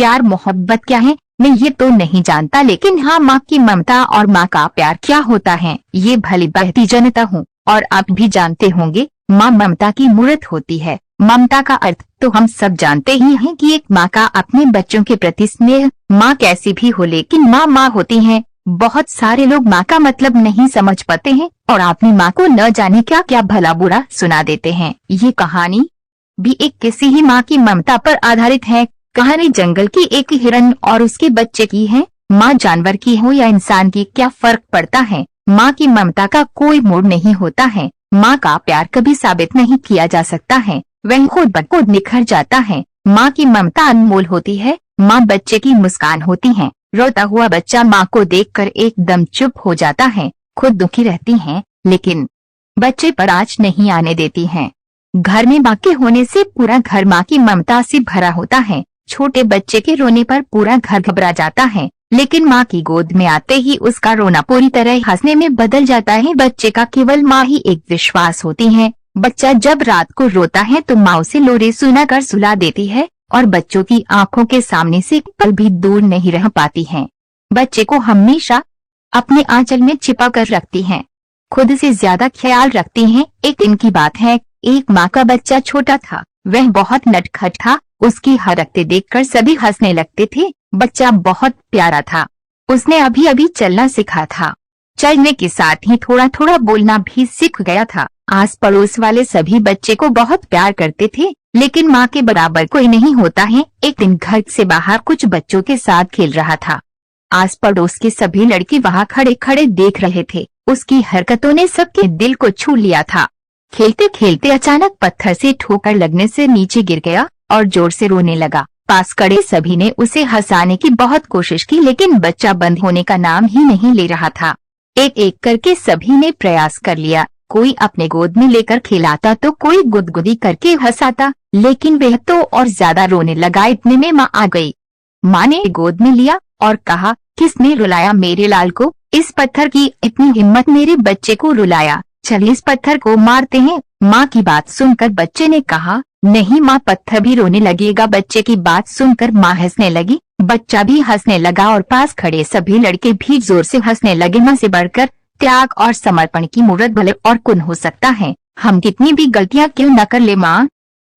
प्यार मोहब्बत क्या है मैं ये तो नहीं जानता, लेकिन हाँ माँ की ममता और माँ का प्यार क्या होता है ये भली भांति जानता हूँ। और आप भी जानते होंगे, माँ ममता की मूर्त होती है। ममता का अर्थ तो हम सब जानते ही हैं कि एक माँ का अपने बच्चों के प्रति स्नेह। माँ कैसी भी हो लेकिन माँ माँ होती है। बहुत सारे लोग माँ का मतलब नहीं समझ पाते हैं और अपनी माँ को न जाने क्या क्या भला बुरा सुना देते हैं। ये कहानी भी एक किसी ही माँ की ममता पर आधारित है। कहानी जंगल की एक हिरन और उसके बच्चे की है। माँ जानवर की हो या इंसान की क्या फर्क पड़ता है, माँ की ममता का कोई मोड़ नहीं होता है। माँ का प्यार कभी साबित नहीं किया जा सकता है, वह खुद ब खुद निखर जाता है। माँ की ममता अनमोल होती है। माँ बच्चे की मुस्कान होती है। रोता हुआ बच्चा माँ को देखकर एकदम चुप हो जाता है। खुद दुखी रहती हैं, लेकिन बच्चे पर आँच नहीं आने देती हैं। घर में माँ के होने से पूरा घर माँ की ममता से भरा होता है। छोटे बच्चे के रोने पर पूरा घर घबरा जाता है, लेकिन माँ की गोद में आते ही उसका रोना पूरी तरह हंसने में बदल जाता है। बच्चे का केवल माँ ही एक विश्वास होती है। बच्चा जब रात को रोता है तो माँ उसे लोरी सुनाकर सुला देती है और बच्चों की आंखों के सामने से एक पल भी दूर नहीं रह पाती हैं। बच्चे को हमेशा अपने आंचल में छिपा कर रखती हैं, खुद से ज्यादा ख्याल रखती हैं। एक दिन की बात है, एक माँ का बच्चा छोटा था। वह बहुत नटखट था। उसकी हरकतें देखकर सभी हंसने लगते थे। बच्चा बहुत प्यारा था। उसने अभी अभी चलना सीखा था। चलने के साथ ही थोड़ा थोड़ा बोलना भी सीख गया था। आस पड़ोस वाले सभी बच्चे को बहुत प्यार करते थे, लेकिन माँ के बराबर कोई नहीं होता है। एक दिन घर से बाहर कुछ बच्चों के साथ खेल रहा था। आस पड़ोस के सभी लड़के वहाँ खड़े खड़े देख रहे थे। उसकी हरकतों ने सबके दिल को छू लिया था। खेलते खेलते अचानक पत्थर से ठोकर लगने से नीचे गिर गया और जोर से रोने लगा। पास खड़े सभी ने उसे हंसाने की बहुत कोशिश की, लेकिन बच्चा बंद होने का नाम ही नहीं ले रहा था। एक एक करके सभी ने प्रयास कर लिया। कोई अपने गोद में लेकर खिलाता तो कोई गुदगुदी करके हंसाता, लेकिन वह तो और ज्यादा रोने लगा। इतने में माँ आ गई। माँ ने गोद में लिया और कहा, किसने रुलाया मेरे लाल को? इस पत्थर की इतनी हिम्मत, मेरे बच्चे को रुलाया। चल इस पत्थर को मारते हैं। माँ की बात सुनकर बच्चे ने कहा, नहीं माँ, पत्थर भी रोने लगेगा। बच्चे की बात सुनकर माँ हंसने लगी। बच्चा भी हंसने लगा और पास खड़े सभी लड़के भी जोर से हंसने लगे। माँ से बढ़कर त्याग और समर्पण की मूर्त भले और कौन हो सकता है। हम कितनी भी गलतियाँ क्यों न कर ले, माँ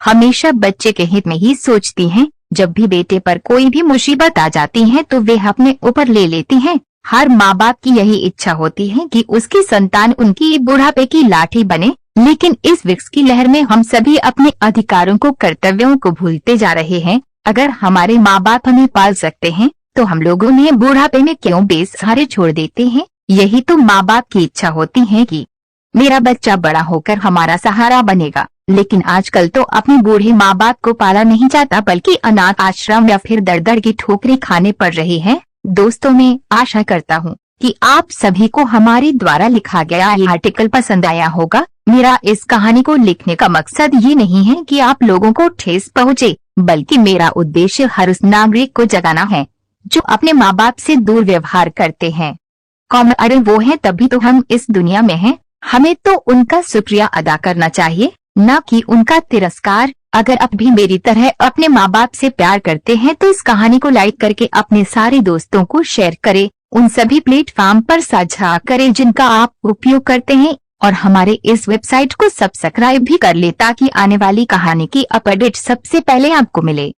हमेशा बच्चे के हित में ही सोचती हैं। जब भी बेटे पर कोई भी मुसीबत आ जाती है तो वे अपने ऊपर ले लेती हैं। हर माँ बाप की यही इच्छा होती है कि उसकी संतान उनकी बुढ़ापे की लाठी बने, लेकिन इस विक्स की लहर में हम सभी अपने अधिकारों को, कर्तव्यों को भूलते जा रहे हैं। अगर हमारे माँ बाप हमें पाल सकते हैं तो हम लोगों ने बुढ़ापे में क्यों बेसहारे छोड़ देते हैं। यही तो माँ बाप की इच्छा होती है कि मेरा बच्चा बड़ा होकर हमारा सहारा बनेगा, लेकिन आजकल तो अपने बूढ़े माँ बाप को पाला नहीं जाता, बल्कि अनाथ आश्रम या फिर दर दर की ठोकरें खाने पड़ रही हैं। दोस्तों, मैं आशा करता हूँ कि आप सभी को हमारे द्वारा लिखा गया यह आर्टिकल पसंद आया होगा। मेरा इस कहानी को लिखने का मकसद ये नहीं है कि आप लोगों को ठेस पहुँचे, बल्कि मेरा उद्देश्य हर उस नागरिक को जगाना है जो अपने माँ बाप से दूर व्यवहार करते हैं। अरे वो है तभी तो हम इस दुनिया में हैं। हमें तो उनका शुक्रिया अदा करना चाहिए, न कि उनका तिरस्कार। अगर आप भी मेरी तरह अपने माँ बाप से प्यार करते हैं तो इस कहानी को लाइक करके अपने सारे दोस्तों को शेयर करें। उन सभी प्लेटफॉर्म पर साझा करें जिनका आप उपयोग करते हैं, और हमारे इस वेबसाइट को सब्सक्राइब भी कर ले ताकि आने वाली कहानी की अपडेट सबसे पहले आपको मिले।